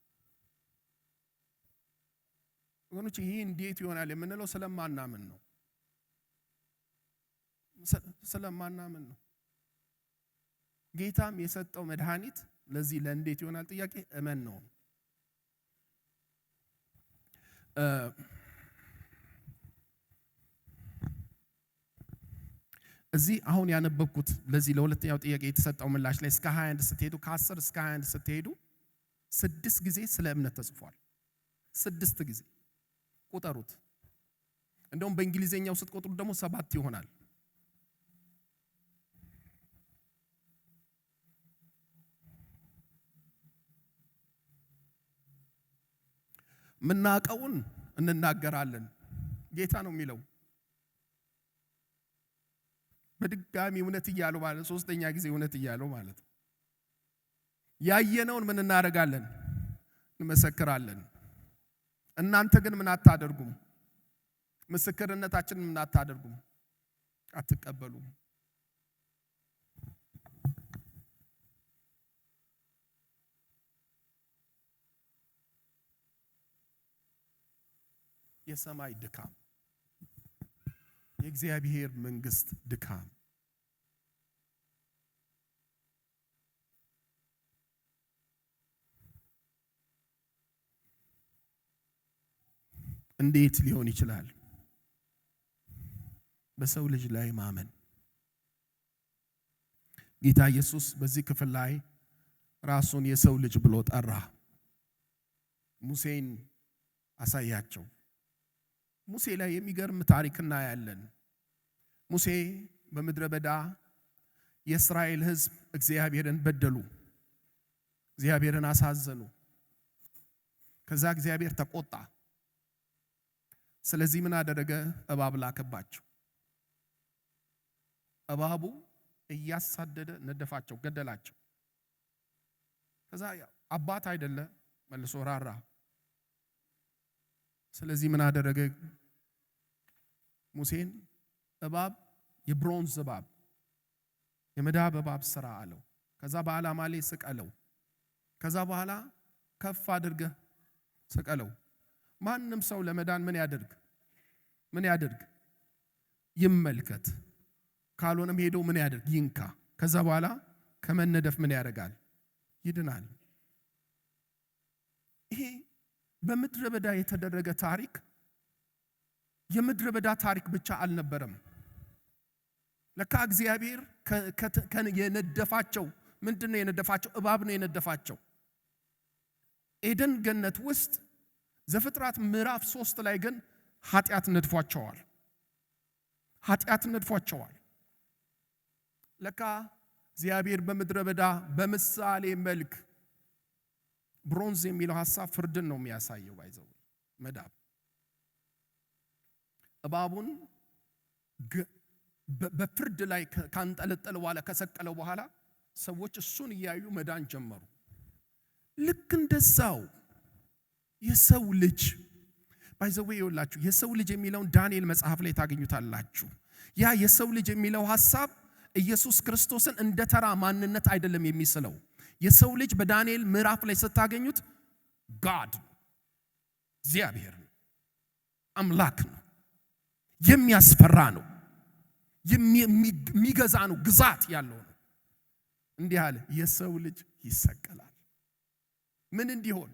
ወገኖች ይሄ እንዴት ይሆናል የምንለው ስለማናምን ነው። ስለማናምን ነው። ጌታም የሰጠው መድኃኒት ለዚህ ለእንዴት ይሆናል ጥያቄ እመን ነው። እዚህ አሁን ያነበብኩት ለዚህ ለሁለተኛው ጥያቄ የተሰጠው ምላሽ ላይ እስከ 21 ስትሄዱ ከ10 እስከ 21 ስትሄዱ 6 ጊዜ ስለ እምነት ተጽፏል። 6 ጊዜ ቁጠሩት። እንደውም በእንግሊዘኛው ስትቆጥሩት ደግሞ 7 ይሆናል። ምናቀውን እንናገራለን ጌታ ነው የሚለው። በድጋሚ እውነት እያለው ማለት ሶስተኛ ጊዜ እውነት እያለው ማለት ያየነውን ምን እናደርጋለን? እንመሰክራለን። እናንተ ግን ምን አታደርጉም? ምስክርነታችንን ምን አታደርጉም? አትቀበሉም። የሰማይ ድካም፣ የእግዚአብሔር መንግስት ድካም እንዴት ሊሆን ይችላል? በሰው ልጅ ላይ ማመን ጌታ ኢየሱስ በዚህ ክፍል ላይ ራሱን የሰው ልጅ ብሎ ጠራ። ሙሴን አሳያቸው። ሙሴ ላይ የሚገርም ታሪክ እናያለን። ሙሴ በምድረ በዳ የእስራኤል ሕዝብ እግዚአብሔርን በደሉ፣ እግዚአብሔርን አሳዘኑ። ከዛ እግዚአብሔር ተቆጣ። ስለዚህ ምን አደረገ? እባብ ላከባቸው። እባቡ እያሳደደ ነደፋቸው፣ ገደላቸው። ከዛ አባት አይደለ መልሶ ራራ። ስለዚህ ምን አደረገ? ሙሴን እባብ፣ የብሮንዝ እባብ፣ የመዳብ እባብ ስራ አለው። ከዛ በዓላማ ላይ ስቀለው። ከዛ በኋላ ከፍ አድርገህ ስቀለው። ማንም ሰው ለመዳን ምን ያድርግ? ይመልከት። ካልሆነም ሄዶ ምን ያድርግ? ይንካ። ከዛ በኋላ ከመነደፍ ምን ያደርጋል? ይድናል። ይሄ በምድረ በዳ የተደረገ ታሪክ የምድረ በዳ ታሪክ ብቻ አልነበረም። ለካ እግዚአብሔር የነደፋቸው ምንድነው? የነደፋቸው እባብ ነው የነደፋቸው። ኤደን ገነት ውስጥ ዘፍጥረት ምዕራፍ 3 ላይ ግን ኃጢአት ነድፏቸዋል። ለካ እግዚአብሔር በምድረ በዳ በምሳሌ መልክ ብሮንዝ የሚለው ሐሳብ ፍርድን ነው የሚያሳየው። ባይዘው መዳብ እባቡን በፍርድ ላይ ካንጠለጠለ በኋላ ከሰቀለው በኋላ ሰዎች እሱን እያዩ መዳን ጀመሩ። ልክ እንደዛው የሰው ልጅ ባይዘው ይውላችሁ የሰው ልጅ የሚለውን ዳንኤል መጽሐፍ ላይ ታገኙታላችሁ። ያ የሰው ልጅ የሚለው ሐሳብ ኢየሱስ ክርስቶስን እንደ ተራ ማንነት አይደለም የሚስለው። የሰው ልጅ በዳንኤል ምዕራፍ ላይ ስታገኙት ጋድ እግዚአብሔር ነው፣ አምላክ ነው፣ የሚያስፈራ ነው፣ የሚገዛ ነው፣ ግዛት ያለው ነው። እንዲህ አለ፣ የሰው ልጅ ይሰቀላል። ምን እንዲሆን?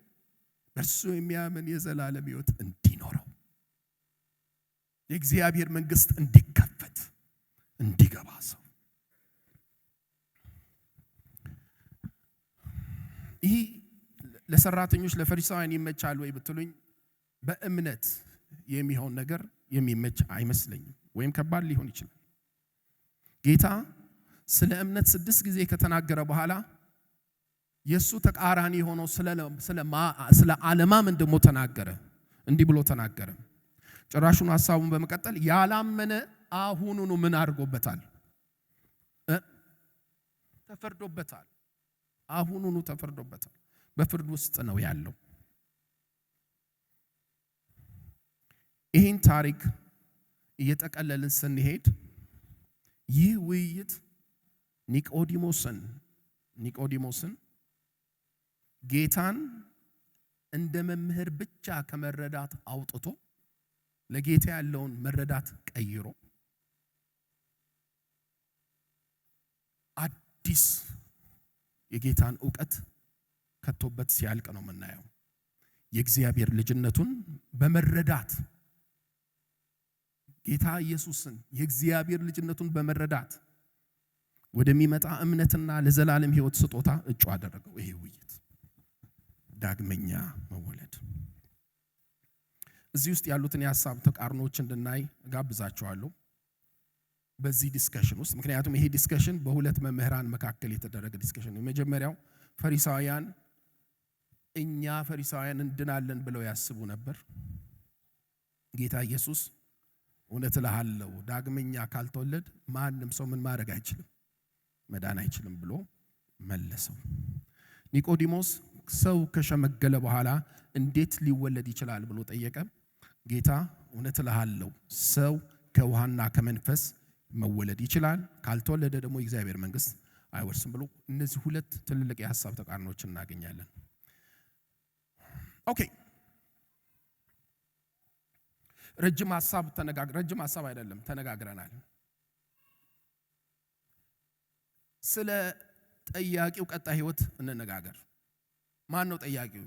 በእርሱ የሚያምን የዘላለም ሕይወት እንዲኖረው፣ የእግዚአብሔር መንግስት እንዲከፈት እንዲገባ ሰው። ይህ ለሰራተኞች ለፈሪሳውያን ይመቻል ወይ ብትሉኝ በእምነት የሚሆን ነገር የሚመች አይመስለኝም፣ ወይም ከባድ ሊሆን ይችላል። ጌታ ስለ እምነት 6 ጊዜ ከተናገረ በኋላ የሱ ተቃራኒ ሆኖ ስለ አለማመን ደግሞ ተናገረ። እንዲህ ብሎ ተናገረ። ጭራሹን ሐሳቡን በመቀጠል ያላመነ አሁኑኑ ምን አድርጎበታል? ተፈርዶበታል። አሁኑኑ ተፈርዶበታል። በፍርድ ውስጥ ነው ያለው። ይህን ታሪክ እየጠቀለልን ስንሄድ ይህ ውይይት ኒቆዲሞስን ጌታን እንደ መምህር ብቻ ከመረዳት አውጥቶ ለጌታ ያለውን መረዳት ቀይሮ አዲስ የጌታን ዕውቀት ከቶበት ሲያልቅ ነው የምናየው። የእግዚአብሔር ልጅነቱን በመረዳት ጌታ ኢየሱስን የእግዚአብሔር ልጅነቱን በመረዳት ወደሚመጣ እምነትና ለዘላለም ሕይወት ስጦታ እጩ አደረገው። ይሄ ውይይት ዳግመኛ መወለድ። እዚህ ውስጥ ያሉትን የሐሳብ ተቃርኖች እንድናይ ጋብዛችኋለሁ በዚህ ዲስከሽን ውስጥ። ምክንያቱም ይሄ ዲስከሽን በሁለት መምህራን መካከል የተደረገ ዲስከሽን ነው። የመጀመሪያው ፈሪሳውያን እኛ ፈሪሳውያን እንድናለን ብለው ያስቡ ነበር። ጌታ ኢየሱስ እውነት እልሃለሁ ዳግመኛ ካልተወለድ ማንም ሰው ምን ማድረግ አይችልም፣ መዳን አይችልም ብሎ መለሰው። ኒቆዲሞስ ሰው ከሸመገለ በኋላ እንዴት ሊወለድ ይችላል ብሎ ጠየቀ። ጌታ እውነት እልሃለሁ ሰው ከውሃና ከመንፈስ መወለድ ይችላል፣ ካልተወለደ ደግሞ የእግዚአብሔር መንግስት አይወርስም ብሎ እነዚህ ሁለት ትልልቅ የሐሳብ ተቃርኖች እናገኛለን። ኦኬ ረጅም ሐሳብ አይደለም ተነጋግረናል። ስለ ጠያቂው ቀጣይ ህይወት እንነጋገር። ማን ነው ጠያቂው?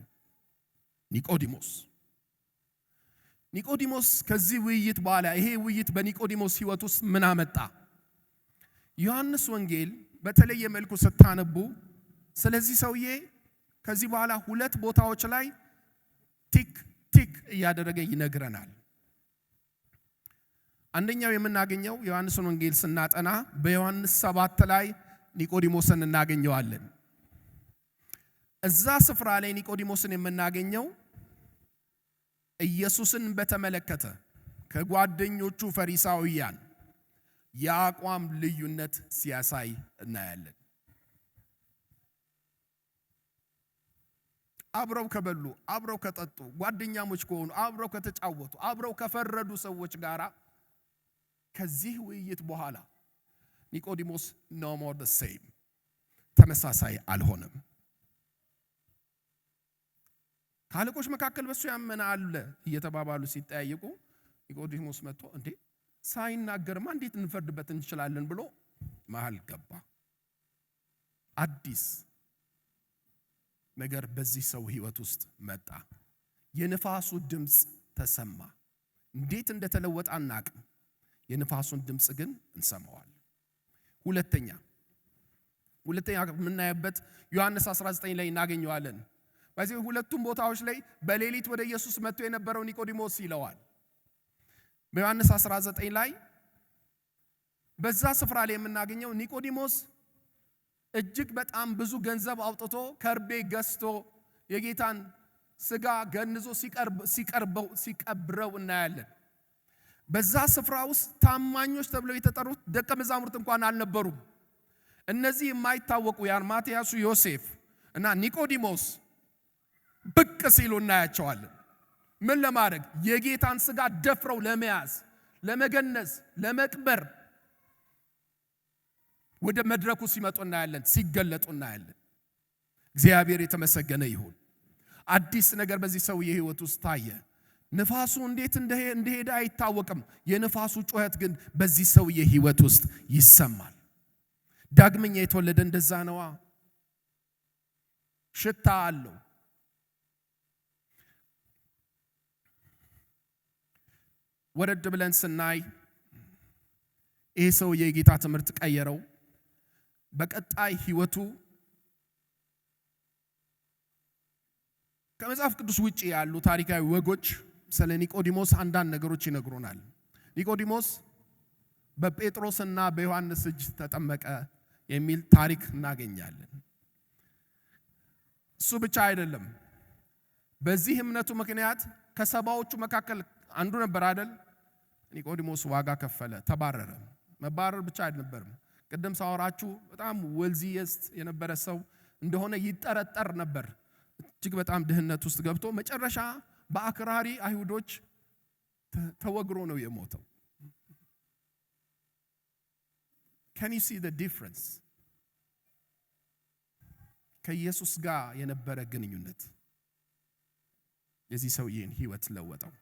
ኒቆዲሞስ ከዚህ ውይይት በኋላ ይሄ ውይይት በኒቆዲሞስ ህይወት ውስጥ ምን አመጣ? ዮሐንስ ወንጌል በተለየ መልኩ ስታነቡ ስለዚህ ሰውዬ ከዚህ በኋላ ሁለት ቦታዎች ላይ ቲክ ቲክ እያደረገ ይነግረናል። አንደኛው የምናገኘው ዮሐንስን ወንጌል ስናጠና በዮሐንስ 7 ላይ ኒቆዲሞስን እናገኘዋለን። እዛ ስፍራ ላይ ኒቆዲሞስን የምናገኘው ኢየሱስን በተመለከተ ከጓደኞቹ ፈሪሳውያን የአቋም ልዩነት ሲያሳይ እናያለን። አብረው ከበሉ፣ አብረው ከጠጡ፣ ጓደኛሞች ከሆኑ፣ አብረው ከተጫወቱ፣ አብረው ከፈረዱ ሰዎች ጋር ከዚህ ውይይት በኋላ ኒቆዲሞስ no more the same ተመሳሳይ አልሆነም። ካለቆች መካከል በሱ ያመነ አለ እየተባባሉ ሲጠያየቁ ኒቆዲሞስ መጥቶ እንዴ ሳይናገርማ እንዴት እንፈርድበት እንችላለን ብሎ መሃል ገባ። አዲስ ነገር በዚህ ሰው ህይወት ውስጥ መጣ። የንፋሱ ድምጽ ተሰማ። እንዴት እንደተለወጠ አናቅም። የንፋሱን ድምጽ ግን እንሰማዋለን። ሁለተኛ የምናየበት ዮሐንስ 19 ላይ እናገኘዋለን። በዚህ ሁለቱም ቦታዎች ላይ በሌሊት ወደ ኢየሱስ መጥቶ የነበረው ኒቆዲሞስ ይለዋል። በዮሐንስ 19 ላይ በዛ ስፍራ ላይ የምናገኘው ኒቆዲሞስ እጅግ በጣም ብዙ ገንዘብ አውጥቶ ከርቤ ገዝቶ የጌታን ስጋ ገንዞ ሲቀብረው እናያለን። በዛ ስፍራ ውስጥ ታማኞች ተብለው የተጠሩት ደቀ መዛሙርት እንኳን አልነበሩም። እነዚህ የማይታወቁ የአርማትያሱ ዮሴፍ እና ኒቆዲሞስ ብቅ ሲሉ እናያቸዋለን። ምን ለማድረግ? የጌታን ስጋ ደፍረው ለመያዝ፣ ለመገነዝ፣ ለመቅበር ወደ መድረኩ ሲመጡ እናያለን፣ ሲገለጡ እናያለን። እግዚአብሔር የተመሰገነ ይሁን። አዲስ ነገር በዚህ ሰው የህይወት ውስጥ ታየ። ንፋሱ እንዴት እንደሄደ አይታወቅም። የንፋሱ ጩኸት ግን በዚህ ሰው የህይወት ውስጥ ይሰማል። ዳግመኛ የተወለደ እንደዛ ነዋ። ሽታ አለው። ወረድ ብለን ስናይ ይሄ ሰው የጌታ ትምህርት ቀየረው። በቀጣይ ህይወቱ ከመጽሐፍ ቅዱስ ውጪ ያሉ ታሪካዊ ወጎች ስለ ኒቆዲሞስ አንዳንድ ነገሮች ይነግሩናል። ኒቆዲሞስ በጴጥሮስና በዮሐንስ እጅ ተጠመቀ የሚል ታሪክ እናገኛለን። እሱ ብቻ አይደለም። በዚህ እምነቱ ምክንያት ከሰባዎቹ መካከል አንዱ ነበር አይደል? ኒቆዲሞስ ዋጋ ከፈለ፣ ተባረረ። መባረር ብቻ አይደለም። ቅድም ሳወራችሁ በጣም ወልዚየስት የነበረ ሰው እንደሆነ ይጠረጠር ነበር። እጅግ በጣም ድህነት ውስጥ ገብቶ መጨረሻ በአክራሪ አይሁዶች ተወግሮ ነው የሞተው። Can you see the difference? ከኢየሱስ ጋር የነበረ ግንኙነት የዚህ ሰውዬን ህይወት ለወጠው።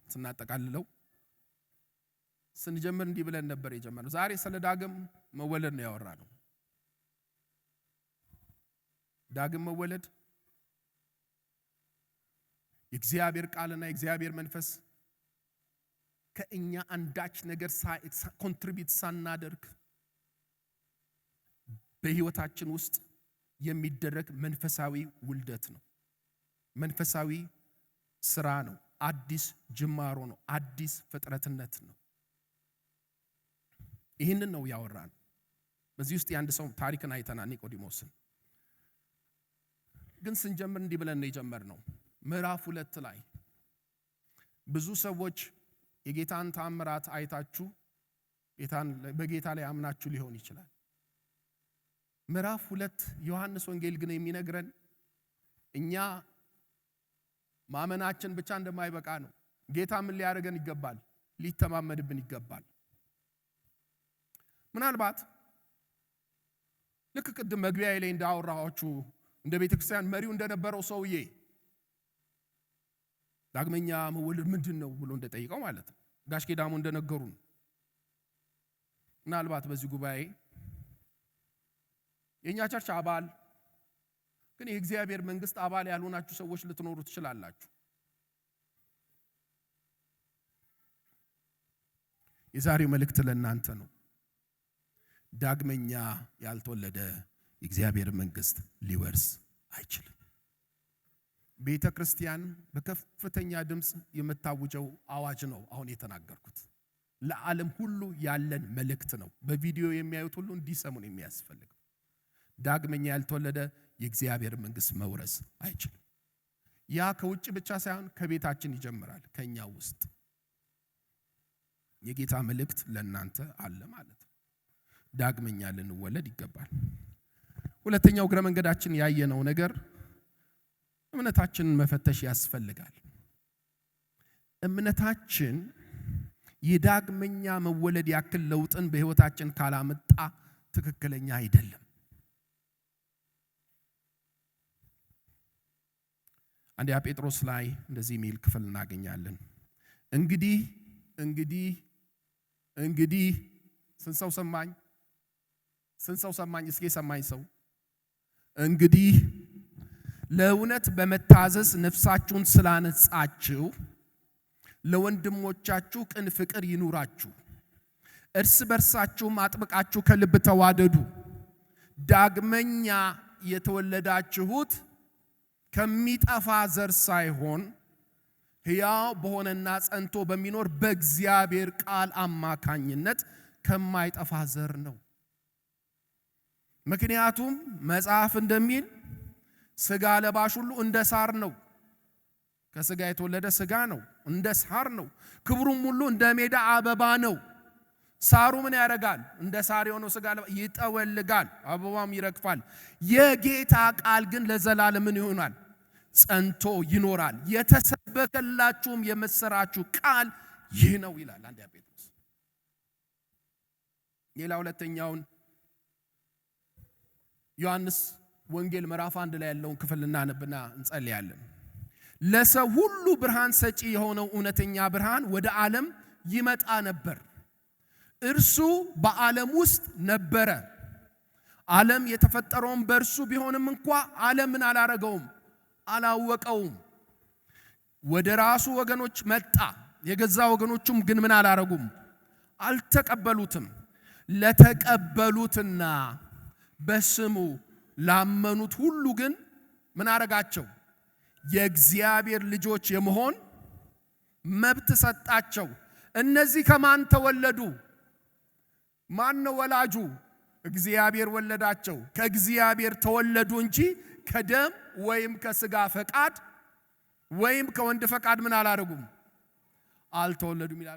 ስናጠቃልለው ስንጀምር እንዲህ ብለን ነበር የጀመረው። ዛሬ ስለ ዳግም መወለድ ነው ያወራነው። ዳግም መወለድ የእግዚአብሔር ቃልና የእግዚአብሔር መንፈስ ከእኛ አንዳች ነገር ኮንትሪቢዩት ሳናደርግ በህይወታችን ውስጥ የሚደረግ መንፈሳዊ ውልደት ነው። መንፈሳዊ ስራ ነው። አዲስ ጅማሮ ነው። አዲስ ፍጥረትነት ነው። ይህንን ነው ያወራን። በዚህ ውስጥ የአንድ ሰው ታሪክን አይተናል፣ ኒቆዲሞስን። ግን ስንጀምር እንዲህ ብለን ነው የጀመርነው። ምዕራፍ 2 ላይ ብዙ ሰዎች የጌታን ተአምራት አይታችሁ በጌታ ላይ አምናችሁ ሊሆን ይችላል። ምዕራፍ 2 ዮሐንስ ወንጌል ግን የሚነግረን እኛ ማመናችን ብቻ እንደማይበቃ ነው። ጌታ ምን ሊያደርገን ይገባል? ሊተማመንብን ይገባል። ምናልባት ልክ ቅድም መግቢያ ላይ እንዳወራኋችሁ እንደ ቤተክርስቲያን መሪው እንደነበረው ሰውዬ ዳግመኛ መወለድ ምንድነው ብሎ እንደጠይቀው ማለት ነው። ጋሽ ጌዳሙ እንደነገሩን ምናልባት በዚህ ጉባኤ የኛ ቸርች አባል ግን የእግዚአብሔር መንግስት አባል ያልሆናችሁ ሰዎች ልትኖሩ ትችላላችሁ። የዛሬው መልእክት ለእናንተ ነው። ዳግመኛ ያልተወለደ የእግዚአብሔር መንግስት ሊወርስ አይችልም። ቤተ ክርስቲያን በከፍተኛ ድምጽ የምታውጀው አዋጅ ነው አሁን የተናገርኩት። ለዓለም ሁሉ ያለን መልእክት ነው። በቪዲዮ የሚያዩት ሁሉ እንዲሰሙን የሚያስፈልገው ዳግመኛ ያልተወለደ የእግዚአብሔር መንግስት መውረስ አይችልም። ያ ከውጭ ብቻ ሳይሆን ከቤታችን ይጀምራል፣ ከኛ ውስጥ። የጌታ መልእክት ለእናንተ አለ ማለት ነው። ዳግመኛ ልንወለድ ይገባል። ሁለተኛው እግረ መንገዳችን ያየነው ነገር እምነታችንን መፈተሽ ያስፈልጋል። እምነታችን የዳግመኛ መወለድ ያክል ለውጥን በህይወታችን ካላመጣ ትክክለኛ አይደለም። አንደኛ ጴጥሮስ ላይ እንደዚህ የሚል ክፍል እናገኛለን። እንግዲህ ስንት ሰው ሰማኝ? እስኪ ሰማኝ ሰው። እንግዲህ ለእውነት በመታዘዝ ነፍሳችሁን ስላነጻችሁ ለወንድሞቻችሁ ቅን ፍቅር ይኑራችሁ። እርስ በርሳችሁም አጥብቃችሁ ከልብ ተዋደዱ። ዳግመኛ የተወለዳችሁት ከሚጠፋ ዘር ሳይሆን ሕያው በሆነና ጸንቶ በሚኖር በእግዚአብሔር ቃል አማካኝነት ከማይጠፋ ዘር ነው። ምክንያቱም መጽሐፍ እንደሚል ስጋ ለባሽ ሁሉ እንደ ሳር ነው። ከስጋ የተወለደ ስጋ ነው፣ እንደ ሳር ነው። ክብሩም ሁሉ እንደ ሜዳ አበባ ነው። ሳሩ ምን ያደርጋል? እንደ ሳር የሆነው ስጋ ይጠወልጋል፣ አበባም ይረግፋል። የጌታ ቃል ግን ለዘላለም ምን ይሆናል? ጸንቶ ይኖራል። የተሰበከላችሁም የምስራችሁ ቃል ይህ ነው ይላል አንደኛ ጴጥሮስ። ሌላ ሁለተኛውን ዮሐንስ ወንጌል ምዕራፍ 1 ላይ ያለውን ክፍል እናነብና እንጸልያለን። ለሰው ሁሉ ብርሃን ሰጪ የሆነው እውነተኛ ብርሃን ወደ ዓለም ይመጣ ነበር። እርሱ በዓለም ውስጥ ነበረ። ዓለም የተፈጠረውም በእርሱ ቢሆንም እንኳን ዓለምን አላረገውም፣ አላወቀውም። ወደ ራሱ ወገኖች መጣ፣ የገዛ ወገኖቹም ግን ምን አላረጉም? አልተቀበሉትም። ለተቀበሉትና በስሙ ላመኑት ሁሉ ግን ምን አረጋቸው? የእግዚአብሔር ልጆች የመሆን መብት ሰጣቸው። እነዚህ ከማን ተወለዱ? ማን ነው ወላጁ? እግዚአብሔር ወለዳቸው። ከእግዚአብሔር ተወለዱ እንጂ ከደም ወይም ከስጋ ፈቃድ ወይም ከወንድ ፈቃድ ምን አላረጉም? አልተወለዱም ይላል።